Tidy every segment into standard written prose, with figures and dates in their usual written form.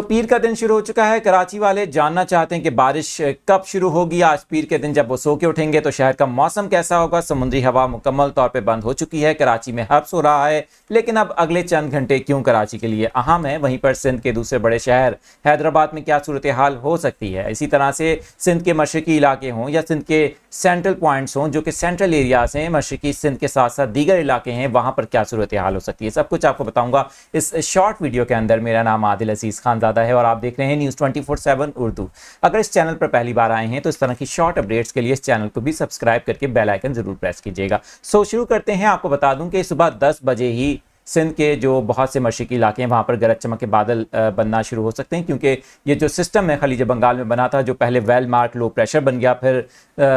पीर का दिन शुरू हो चुका है। कराची वाले जानना चाहते हैं कि बारिश कब शुरू होगी। आज पीर के दिन जब वो सो के उठेंगे तो शहर का मौसम कैसा होगा। समुद्री हवा मुकम्मल तौर पे बंद हो चुकी है। कराची में हब्स हो रहा है, लेकिन अब अगले चंद घंटे क्यों कराची के लिए अहम है। वहीं पर सिंध के दूसरे बड़े शहर हैदराबाद में क्या सूरत हाल हो सकती है। इसी तरह से सिंध के मशरकी इलाके हों या सिंध के सेंट्रल पॉइंट्स हों, जो कि सेंट्रल एरियाज हैं, मशरकी सिंध के साथ साथ दीगर इलाके हैं, वहां पर क्या सूरत हाल हो सकती है, सब कुछ आपको बताऊंगा इस शॉर्ट वीडियो के अंदर। मेरा नाम आदिल अजीज खान ज़्यादा है और आप देख रहे हैं न्यूज़ 24/7 उर्दू। अगर इस चैनल पर पहली बार आए हैं तो इस तरह की शॉर्ट अपडेट्स के लिए इस चैनल को भी सब्सक्राइब करके बेल आइकन जरूर प्रेस कीजिएगा। शुरू करते हैं। आपको बता दूं कि सुबह 10 बजे ही सिंध के जो बहुत से मशरकी इलाके हैं वहाँ पर गरज चमक के बादल बनना शुरू हो सकते हैं, क्योंकि ये जो सिस्टम है खलीज बंगाल में बना था, जो पहले वेल मार्क लो प्रेशर बन गया, फिर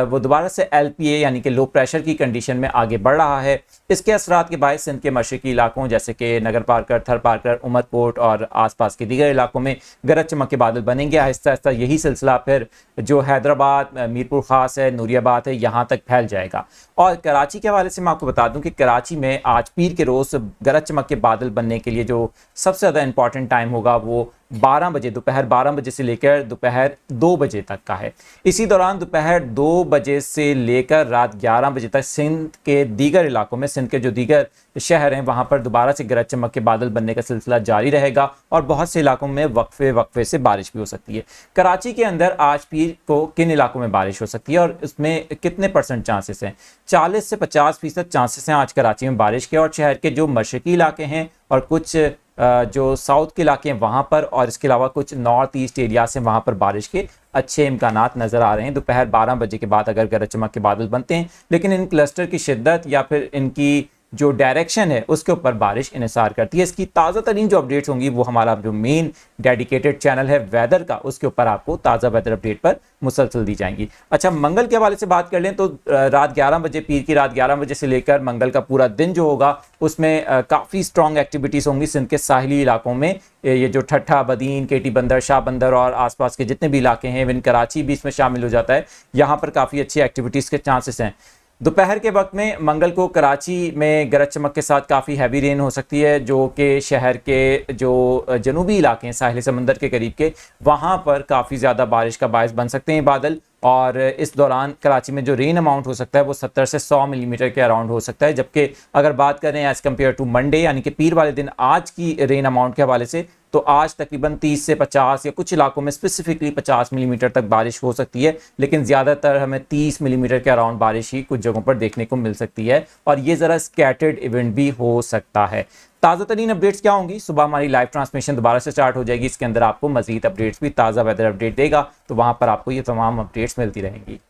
वो दोबारा से LPA यानी कि लो प्रेशर की कंडीशन में आगे बढ़ रहा है। इसके असरात के बायस सिंध के मशरकी इलाकों जैसे कि नगर पार्कर, थर पार्कर, उमरकोट और आसपास के दीगर इलाकों में गरज चमक के बादल बनेंगे। आहिस्ता आहिस्ता यही सिलसिला फिर जो हैदराबाद, मीरपुर खास है, नूरियाबाद है, यहाँ तक फैल जाएगा। और कराची के हवाले से मैं आपको बता दूं कि कराची में आज पीर के रोज़ गरज चमक के बादल बनने के लिए जो सबसे ज़्यादा इंपॉर्टेंट टाइम होगा वो 12 बजे, दोपहर 12 बजे से लेकर दोपहर 2 बजे तक का है। इसी दौरान दोपहर 2 बजे से लेकर रात 11 बजे तक सिंध के दीगर इलाकों में, सिंध के जो दीगर शहर हैं, वहाँ पर दोबारा से गरज चमक के बादल बनने का सिलसिला जारी रहेगा और बहुत से इलाकों में वक्फे से बारिश भी हो सकती है। कराची के अंदर आज पीर को किन इलाकों में बारिश हो सकती है और उसमें कितने % चांसेस हैं? 40 से 50% चांसेस हैं आज कराची में बारिश के। और शहर के जो मशरकी इलाके हैं और कुछ जो साउथ के इलाके हैं वहाँ पर, और इसके अलावा कुछ नॉर्थ ईस्ट एरिया से वहाँ पर बारिश के अच्छे इम्कानात नज़र आ रहे हैं। दोपहर 12 बजे के बाद अगर गरज चमक के बादल बनते हैं, लेकिन इन क्लस्टर की शिद्दत या फिर इनकी जो डायरेक्शन है उसके ऊपर बारिश इन्हिसार करती है। इसकी ताज़ा तरीन जो अपडेट्स होंगी वो हमारा जो मेन डेडिकेटेड चैनल है वेदर का, उसके ऊपर आपको ताज़ा वेदर अपडेट पर मुसलसल दी जाएंगी। अच्छा, मंगल के हवाले से बात कर लें तो रात 11 बजे, पीर की रात 11 बजे से लेकर मंगल का पूरा दिन जो होगा उसमें काफ़ी स्ट्रॉन्ग एक्टिविटीज़ होंगी सिंध के साहिली इलाकों में। ये जो ठट्ठा, बदीन, केटी बंदर, शाह बंदर और आसपास के जितने भी इलाके हैं, इवन कराची भी इसमें शामिल हो जाता है, यहाँ पर काफ़ी अच्छी एक्टिविटीज़ के चांसेस हैं। दोपहर के वक्त में मंगल को कराची में गरज चमक के साथ काफ़ी हैवी रेन हो सकती है, जो कि शहर के जो जनूबी इलाके हैं साहिल समंदर के करीब के, वहाँ पर काफ़ी ज़्यादा बारिश का बायस बन सकते हैं बादल। और इस दौरान कराची में जो रेन अमाउंट हो सकता है वो 70 से 100 मिलीमीटर के अराउंड हो सकता है। जबकि अगर बात करें एज़ कम्पेयर टू मंडे यानी कि पीर वाले दिन आज की रेन अमाउंट के हवाले से, तो आज तकरीबन 30 से 50 या कुछ इलाकों में स्पेसिफिकली 50 मिलीमीटर तक बारिश हो सकती है, लेकिन ज़्यादातर हमें 30 मिलीमीटर के अराउंड बारिश ही कुछ जगहों पर देखने को मिल सकती है और ये ज़रा स्कैटर्ड इवेंट भी हो सकता है। ताज़ा तरीन अपडेट्स क्या होंगी? सुबह हमारी लाइव ट्रांसमिशन दोबारा से स्टार्ट हो जाएगी। इसके अंदर आपको मजीद अपडेट्स भी, ताज़ा वेदर अपडेट देगा, तो वहाँ पर आपको ये तमाम अपडेट्स मिलती रहेंगी।